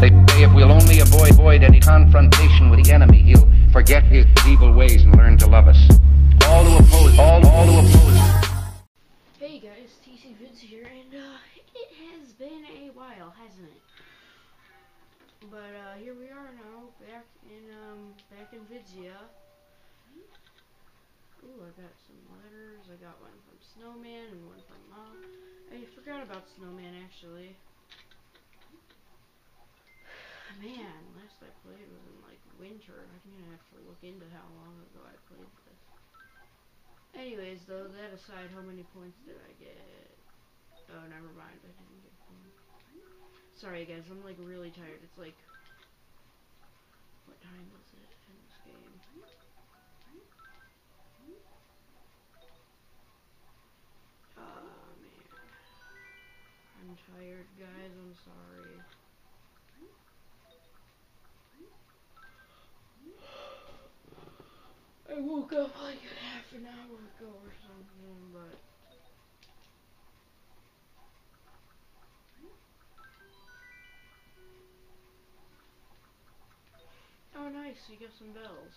if we'll only avoid any confrontation with the enemy, he'll forget his evil ways and learn to love us. All to oppose, all to oppose. Hey guys, TC Vince here, and it has been a while, hasn't it? But here we are now, back in Vidzia. Ooh, I got some letters. I got one from Snowman and one from Mom. I forgot about Snowman actually. Man, last I played was in like winter. I'm gonna have to look into how long ago I played this. Anyways, though, that aside, how many points did I get? Oh, never mind. I didn't get points. Sorry, guys. I'm like really tired. It's like, what time is it in this game? Oh man, I'm tired, guys. I'm sorry. I woke up like half an hour ago or something, but oh nice, you got some bells.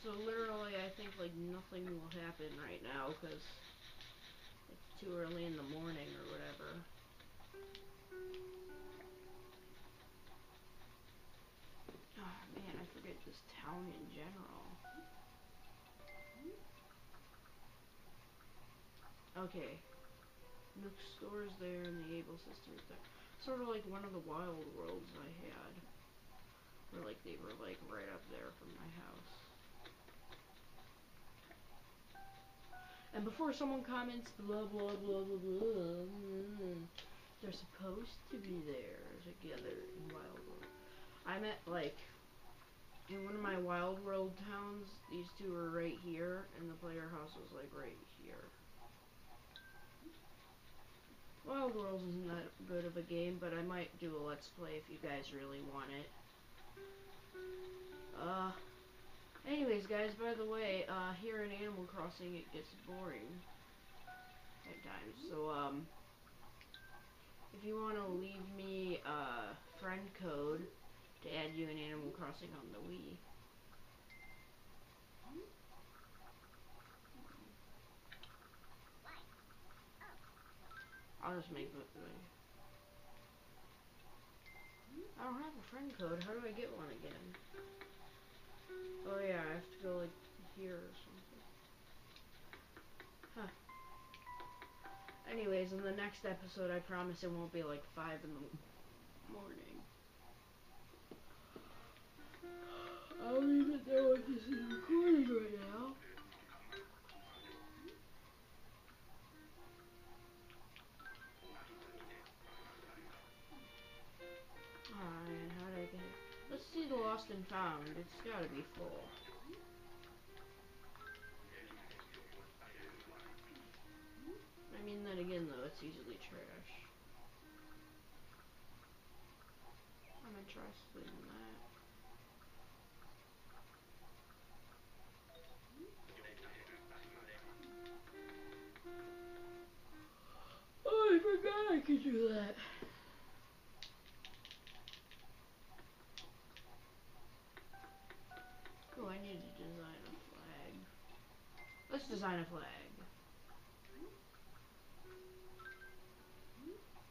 So literally, I think like nothing will happen right now because it's too early in the morning or whatever. Oh man, I forget this town in general. Okay. Nook Store's there and the Able Sisters there. Sort of like one of the Wild Worlds I had. Where like they were like right up there from my house. And before someone comments blah blah blah blah blah, they're supposed to be there together in Wild World. I'm at like in one of my Wild World towns, these two are right here, and the player house was like right here. Wild Worlds isn't that good of a game, but I might do a let's play if you guys really want it. Anyways guys, by the way, here in Animal Crossing it gets boring at times, so if you want to leave me a friend code to add you in Animal Crossing on the Wii. I'll just make it. I don't have a friend code. How do I get one again? Oh yeah, I have to go like here or something. Huh. Anyways, in the next episode, I promise it won't be like 5 in the morning. I don't even know if this is recording right now. Alright, how did I get it? Let's see the lost and found. It's gotta be full. I mean, then again, though, it's usually trash. I'm interested in that. Oh, I forgot I could do that. Oh, I need to design a flag. Let's design a flag.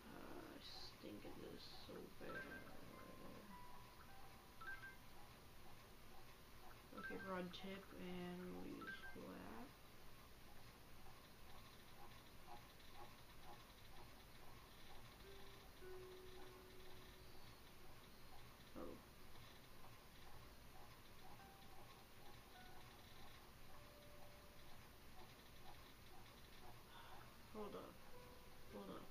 I stink at this so bad. Okay, broad tip, and we'll use black. Oh. Hold up. Hold up.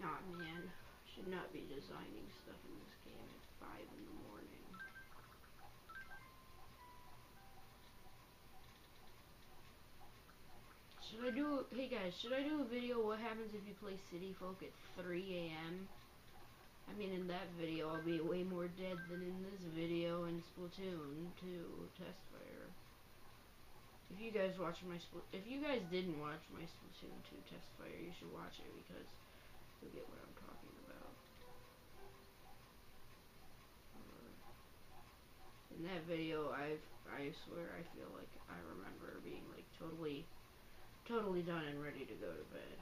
Aw, man. Should not be designing stuff in this game at 5 in the morning. Hey guys, should I do a video what happens if you play City Folk at 3 a.m.? I mean, in that video, I'll be way more dead than in this video in Splatoon 2 Testfire. If you guys didn't watch my Splatoon 2 Testfire, you should watch it because you'll get what I'm talking about. In that video, I swear I feel like I remember being like totally done and ready to go to bed.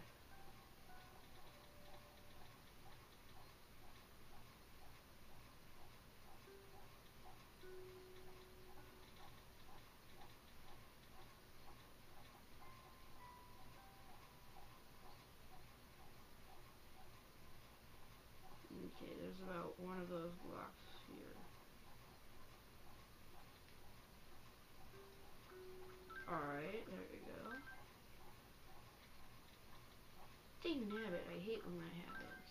Okay, there's about one of those blocks here. Alright, there we go. Dang nabbit, I hate when that happens.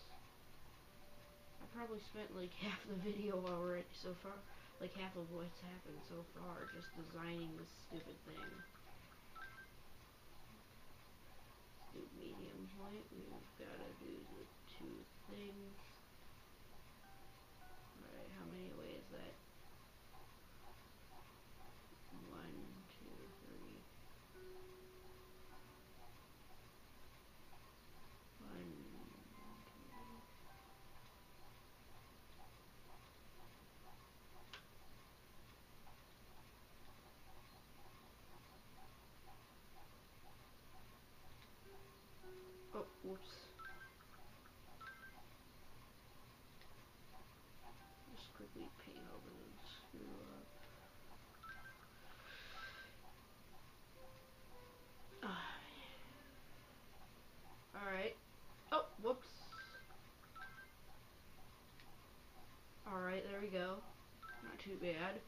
I probably spent like half the video already so far, like half of what's happened so far, just designing this stupid thing. Let's do medium point, we've gotta do the two things. Alright, how many away is that? 1, 2, 3. 1, 2. Oh, whoops. Just quickly paint over the screw up. Alright. Oh, whoops. Alright, there we go. Not too bad.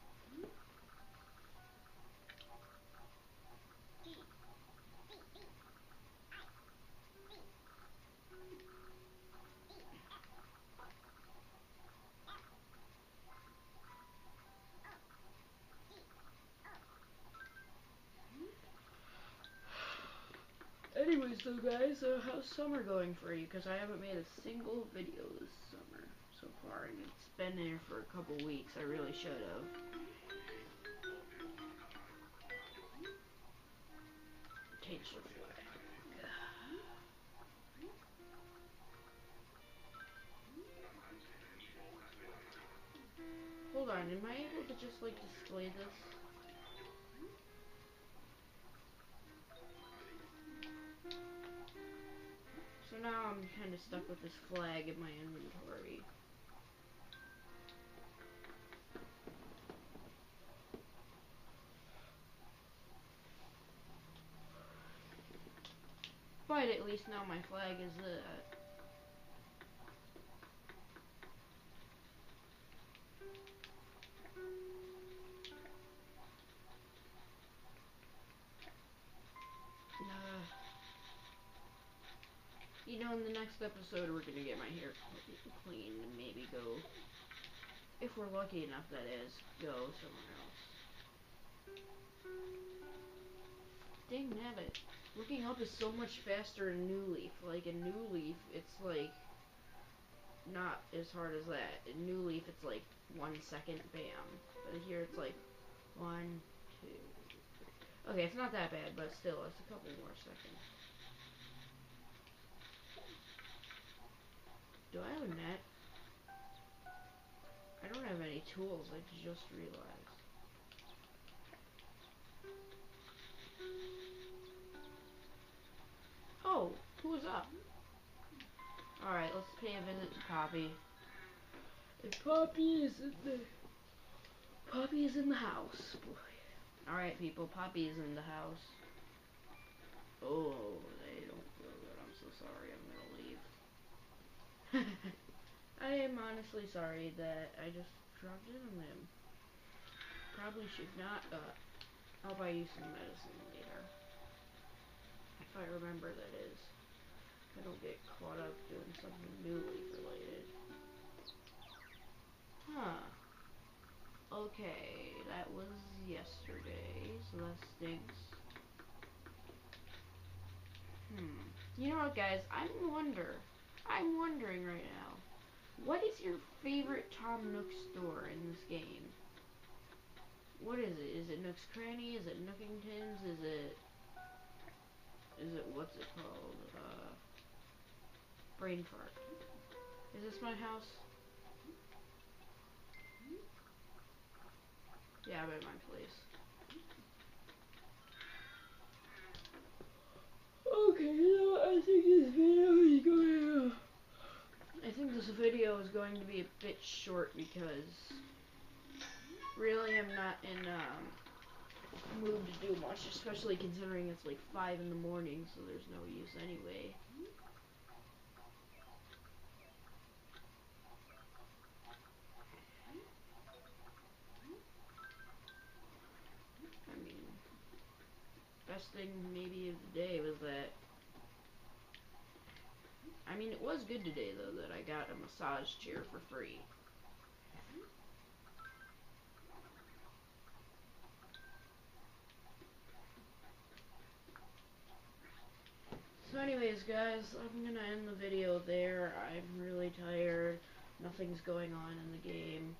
Anyways though guys, how's summer going for you? Because I haven't made a single video this summer so far, and it's been there for a couple weeks. I really should have. Takes your flag. Hold on, am I able to just like display this? So now I'm kind of stuck with this flag in my inventory. But at least now my flag is that. You know, in the next episode we're gonna get my hair cleaned and maybe go, if we're lucky enough that is, go somewhere else. Dang nabbit. Looking up is so much faster in New Leaf. Like in New Leaf, it's like not as hard as that. In New Leaf, it's like 1 second, bam. But here it's like 1, 2, 3. Okay, it's not that bad, but still, it's a couple more seconds. Do I have a net? I don't have any tools, I just realized. Oh, who's up? Alright, let's pay a visit to Poppy. And Poppy is in the house. Alright people, Poppy is in the house. Oh, they don't feel good. I'm so sorry, I'm gonna leave. I am honestly sorry that I just dropped in on them. Probably should not, I'll buy you some medicine later. If I remember, that is. I don't get caught up doing something New Leaf related. Huh. Okay, that was yesterday, so that stinks. You know what, guys? I'm wondering right now. What is your favorite Tom Nook store in this game? What is it? Is it Nook's Cranny? Is it Nookingtons? Is it what's it called? Brain Fart. Is this my house? Yeah, I'm at my place. Okay, so I think this video is going to be a bit short because really I'm not in mood to do much, especially considering it's like 5 in the morning, so there's no use anyway. I mean, best thing maybe of the day was that, I mean, it was good today though that I got a massage chair for free. So anyways, guys, I'm gonna end the video there. I'm really tired. Nothing's going on in the game.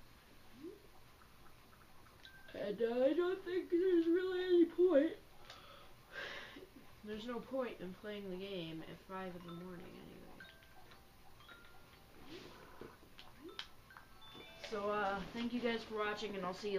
And I don't think there's really any point. There's no point in playing the game at 5 in the morning anyway. So, thank you guys for watching, and I'll see you